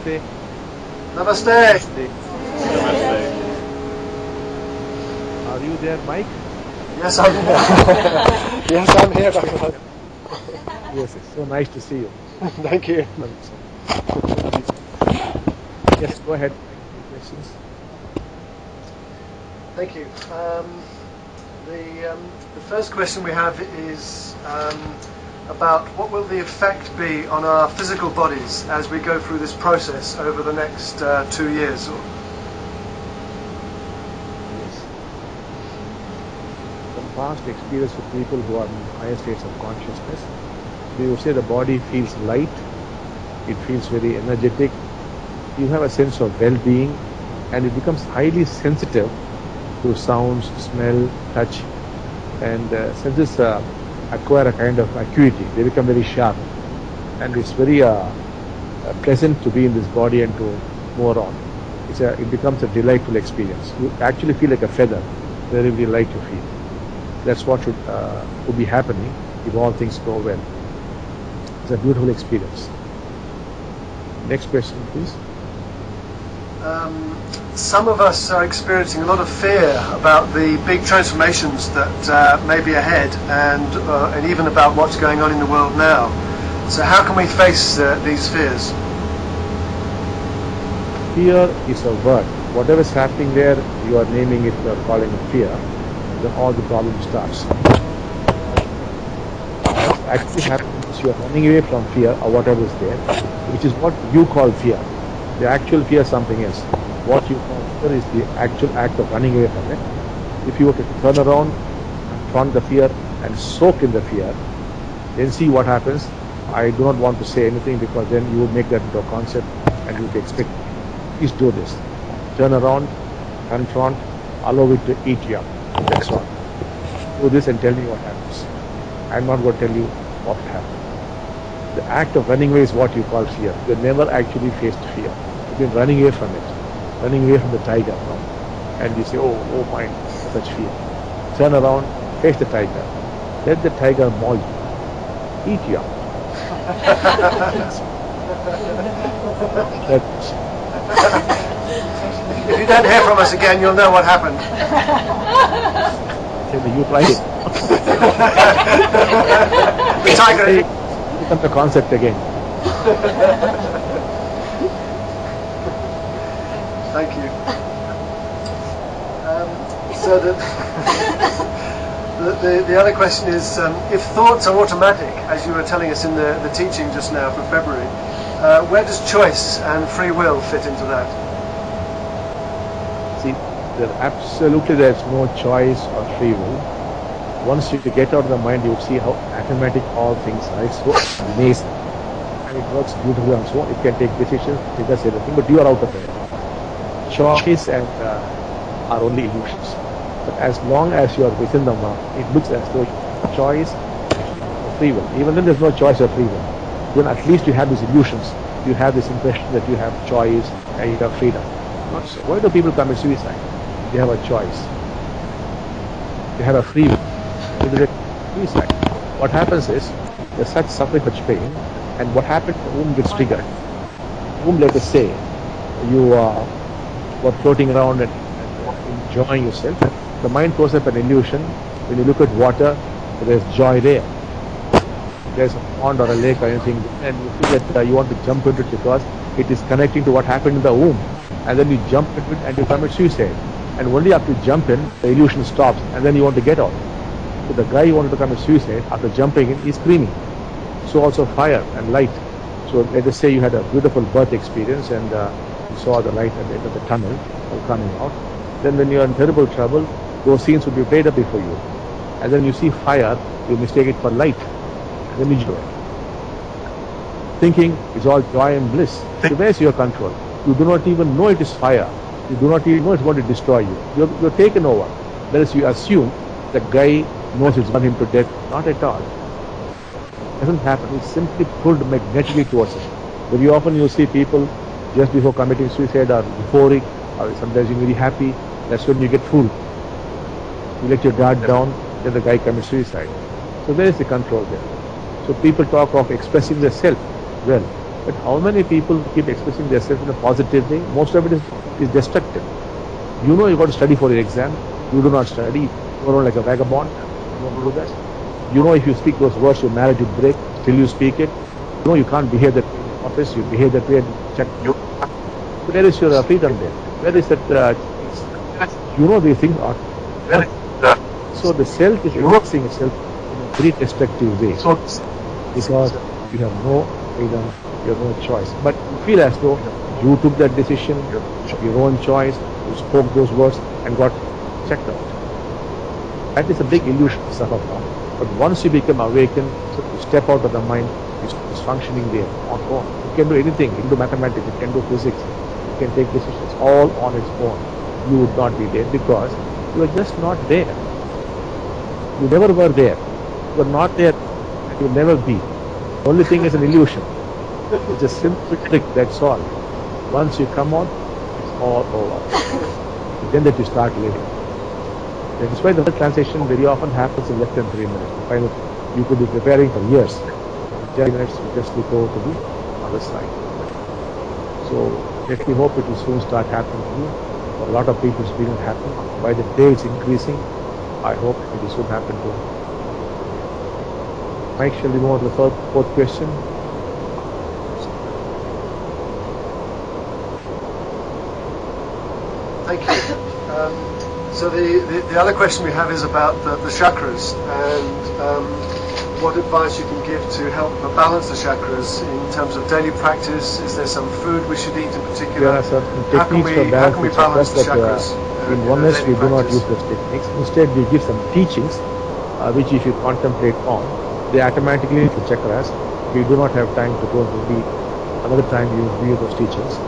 Namaste. Namaste. Namaste. Are you there, Mike? Yes, I'm here. Yes, I'm here, Bhagavan. Yes, it's so nice to see you. Thank you. Yes, go ahead. Any questions? Thank you. The first question we have is about what will the effect be on our physical bodies as we go through this process over the next 2 years? Yes. From past experience with people who are in higher states of consciousness, we would say the body feels light, it feels very energetic, you have a sense of well-being, and it becomes highly sensitive to sounds, smell, touch, and senses acquire a kind of acuity. They become very sharp, and it's very pleasant to be in this body and to move around. It becomes a delightful experience. You actually feel like a feather wherever you like to feel. That's what would be happening if all things go well. It's a beautiful experience. Next question, please. Some of us are experiencing a lot of fear about the big transformations that may be ahead, and even about what's going on in the world now. So how can we face these fears? Fear is a word. Whatever is happening there, you are naming it, you are calling it fear. Then all the problem starts. What actually happens is you are running away from fear or whatever is there, which is what you call fear. The actual fear is something else. What you call fear is the actual act of running away from it. If you were to turn around, confront the fear and soak in the fear, then see what happens. I do not want to say anything because then you would make that into a concept and you would expect. Please do this. Turn around, confront, allow it to eat you up. That's all. Do this and tell me what happens. I'm not going to tell you what happened. The act of running away is what you call fear. You never actually faced fear. You've been running away from it. Running away from the tiger. No? And you say, oh my, such fear. Turn around, face the tiger. Let the tiger maul you. Eat you up. If you don't hear from us again, you'll know what happened. You tried it. The tiger becomes a concept again. Thank you. So the other question is, if thoughts are automatic, as you were telling us in the teaching just now for February, where does choice and free will fit into that? See, there's no choice or free will. Once you get out of the mind, you will see how automatic all things are. It's so amazing. And it works beautifully on its own. It can take decisions, it does everything, but you are out of it. Choice and are only illusions. But as long as you are within the mind, it looks as though choice or free will. Even then there's no choice or free will. Then at least you have these illusions. You have this impression that you have choice and you have freedom. Not so. Why do people commit suicide? They have a choice. They have a free will. Suicide. What happens is there's such suffering, such pain, and what happens? The womb gets triggered. Womb, let us say, you were floating around and enjoying yourself. The mind throws up an illusion. When you look at water, there's joy there. There's a pond or a lake or anything, and you feel that you want to jump into it because it is connecting to what happened in the womb. And then you jump into it and you commit suicide. And only after you jump in, the illusion stops, and then you want to get out. So the guy who wanted to commit suicide, after jumping in, is screaming. So also fire and light. So let us say you had a beautiful birth experience and you saw the light at the end of the tunnel coming out. Then when you are in terrible trouble, those scenes will be played up before you. And then you see fire, you mistake it for light. And then you enjoy it. Thinking is all joy and bliss. So where's your control? You do not even know it is fire. You do not even know it's going to destroy you. You're taken over. Whereas you assume the guy knows it's done him to death. Not at all. It doesn't happen. It's simply pulled magnetically towards it. Very often you see people just before committing suicide are euphoric, or sometimes you're very happy. That's when you get fooled. You let your guard down, then the guy commits suicide. So where is the control there? So people talk of expressing the self. Well, But how many people keep expressing themselves in a positive way? Most of it is destructive. You know you got to study for your exam. You do not study. You are like a vagabond. You don't do that. You know if you speak those words, your marriage will break. Still you speak it. You know you can't behave that way in the office. You behave that way and check. Where is your freedom there? Where is that? You know these things are. So the self is expressing itself in a very destructive way because you have no freedom, you have no choice. But you feel as though you took that decision, your own choice, you spoke those words and got checked out. That is a big illusion to suffer from. But once you become awakened, you step out of the mind, it's functioning there on own. You can do anything. You can do mathematics, you can do physics, you can take decisions all on its own. You would not be there because you are just not there. You never were there. You are not there and you will never be. The only thing is an illusion. It's a simple trick, that's all. Once you come out, it's all over. Then that you start living. That is why the translation very often happens in less than 3 minutes. You find that you could be preparing for years. In 3 minutes, you just look over to the other side. So let me hope it will soon start happening to you. For a lot of people, it's beginning to happen. By the day it's increasing, I hope it will soon happen to you. Mike, shall we move on to the fourth question? Thank you. So the other question we have is about the chakras and what advice you can give to help balance the chakras in terms of daily practice. Is there some food we should eat in particular? There are certain techniques for balancing chakras, but in Oneness we do not use those techniques. Instead we give some teachings which if you contemplate on, they automatically hit the chakras. We do not have time to go into the another time you view those teachings.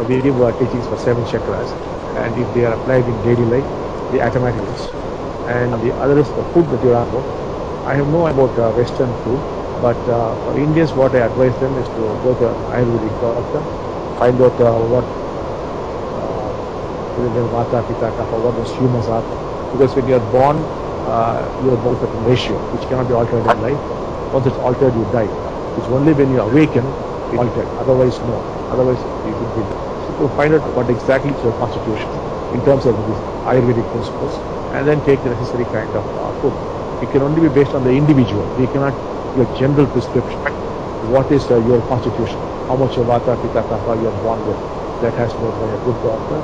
We give teachings for 7 chakras, and if they are applied in daily life, they automatically hit. And the other is the food that you are about. I have no idea about Western food, but for Indians, what I advise them is to go to an Ayurvedic doctor, find out what Vata, Pitta, Kapha, what those humors are. Because when you are born with a ratio, which cannot be altered in life. Once it's altered, you die. It's only when you awaken, it's altered. Otherwise, no. Otherwise, you could be dead. So find out what exactly is your constitution in terms of these Ayurvedic principles, and then take the necessary kind of food. It can only be based on the individual. We cannot give a general prescription. What is your constitution? How much of Vata, Pitta, Kapha you are born with? That has to be by a good doctor.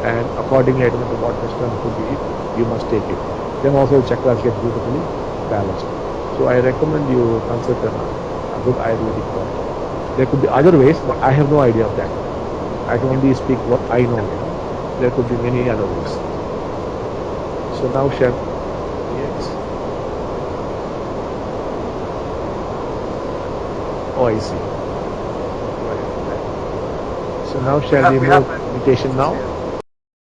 And accordingly, I don't know what Western food you eat, you must take it. Then also the chakras get beautifully balanced. So I recommend you consult a good Ayurvedic doctor. There could be other ways, but I have no idea of that. I can only speak what I know. There could be many other ways. So now shall yes. Oh, I see. So now shall we move meditation now?